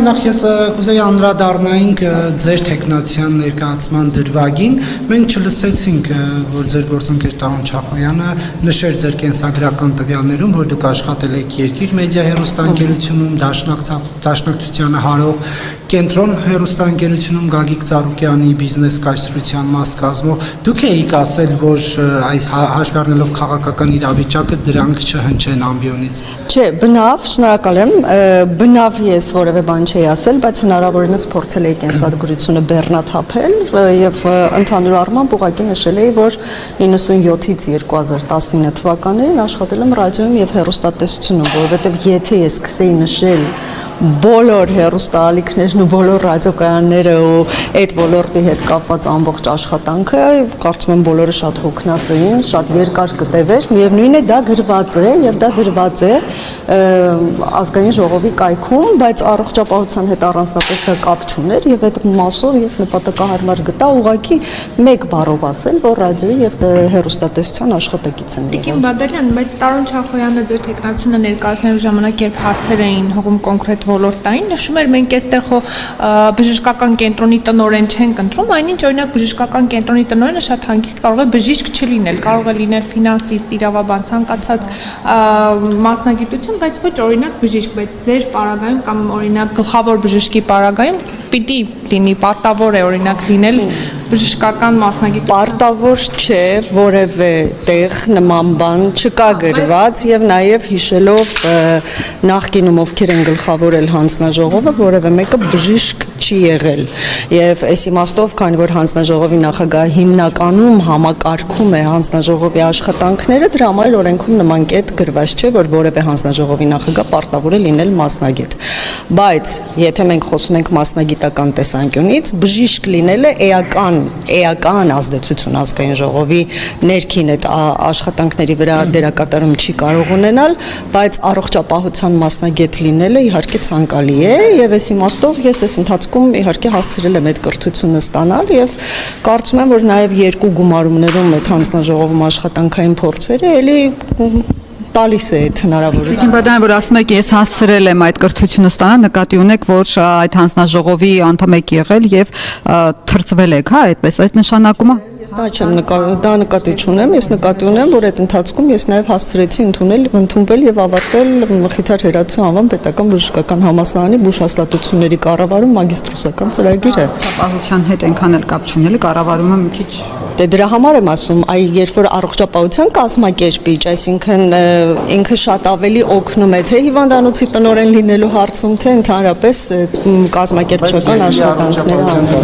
նախ ես կուզեի անդրադառնայինք ձեր տեխնոլոգիան ներկայացման դրվագին։ Մենք չլսեցինք, որ ձեր գործընկեր Տարոն Չախոյանը նշեր ձեր կենսագրական տվյալներում, որ դուք աշխատել եք Երկիր մեդիա հեռուստաընկերությունում, Դաշնակցությանը հարող Կենտրոն հեռուստաընկերությունում Գագիկ Ծառուկյանի բիզնես կայսրության մաս կազմող։ Դուք եք ասել, որ այս հաշվի առնելով քաղաքական իրավիճակը դրանք չհնչեն ամբիոնից։ Չէ, բնավ, շնորհակալ եմ, բնավ ես որևէ բան չի ասել, բայց հնարավորինս փորձել էի կենսագրությունը բեռնաթափել եւ ընդհանուր առմամբ ուղղակի նշել էի, որ 97-ից 2019 թվականներին աշխատել եմ ռադիոյում եւ հեռուստատեսությունում, որովհետեւ եթե ես սկսեի նշել բոլոր հեռուստաալիքներն ու բոլոր ռադիոկայանները ու այդ ոլորտի հետ կապված ամբողջ աշխատանքը, կարծում եմ բոլորը շատ հոգնած էին, շատ երկար կտևեր, միևնույն է դա գրված է եւ դա դրված է ազգային ժողովի կայքում, բայց առողջապահության հետ առանձնապես դա կապ չուներ եւ այդ մասով ես նպատակահարմար գտա ուղղակի մեկ բառով ասել, որ ռադիոյի եւ հեռուստատեսության աշխատակից եմ եղել։ Տիկին Բադալյան, բայց Տարոն Չախոյանը ձեր տեխնացիոնը ներկայացնելու ժամանակ երբ հարցեր էին հողում կոնկրետ ոլորտային, նշում էր մենք այստեղ բժշկական կենտրոնի տնօրեն չենք ընտրում, այնինչ օրինակ բժշկական կենտրոնի տնօրենը շատ հանգիստ կարող է բժիշկ չլինել, կարող է լինել ֆինանսիստ, իրավաբան, ցանկացած մասնագիտություն, բայց ոչ օրինակ բժիշկ, բայց ձեր պարագայում կամ օրինակ գլխավոր բժշկի պարագայում պիտի լինի, պարտավոր է օրինակ լինել բժշկական մասնագիտություն։ Պարտավոր չէ, որևէ տեղ նման բան չկա գրված եւ նաեւ հիշելով նախկինում ովքեր են գլխավորել հանձնաժողովը, որևէ մեկը բժիշկ չի եղել եւ այս իմաստով, քանի որ հանձնաժողովի նախագահը հիմնականում համակարգում է հանձնաժողովի աշխատանքները, դրա համար օրենքում նման կետ գրված չէ, որ որևէ հանձնաժողովի նախագահ պարտավոր է լինել մասնագետ։ Բայց եթե մենք խոսում ենք մասնագիտական տեսանկյունից, բժիշկ լինելը էական ազդեցություն ազգային ժողովի ներքին այդ աշխատանքների վրա դերակատարում չի կարող ունենալ, բայց առողջապահության մասնագետ լինելը իհարկե ցանկալի է եւ այս իմաստով ես այս ընթացքում իհարկե հասցրել եմ այդ կրթությունը ստանալ եւ կարծում եմ, որ նաեւ երկու գումարումներում այդ հանձնաժողովում աշխատանքային փորձերը էլի տալիս է այդ հնարավորությունը։ Տիկին Բադալյան, որ ասում եք, ես հասցրել եմ այդ կրթությունը ստանալ, նկատի ունեք, որ այդ հանձնաժողովի անդամ եք եղել եւ թրծվել եք, հա, այդպես, այդ նշանակումը։ Ես դա չեմ նկատի չունեմ, ես նկատի ունեմ, որ այդ ընթացքում ես նաև հասցրեցի ընդունվել եւ ավարտել Մխիթար Հերացու անվան պետական բժշկական համալսարանի բուժհաստատությունների կառավարում մագիստրոսական ծրագիրը։ Առողջապահության հետ այնքան էլ կապ չունելի, կառավարումը մի քիչ Դե դրա համար եմ ասում, երբ որ առողջապահության կազմակերպիչ, այսինքն ինքը շատ ավելի օգնում է թե հիվանդանոցի տնօրեն լինելու հարցում, թե ընդհանրապես կազմակերպչական աշխատանքները։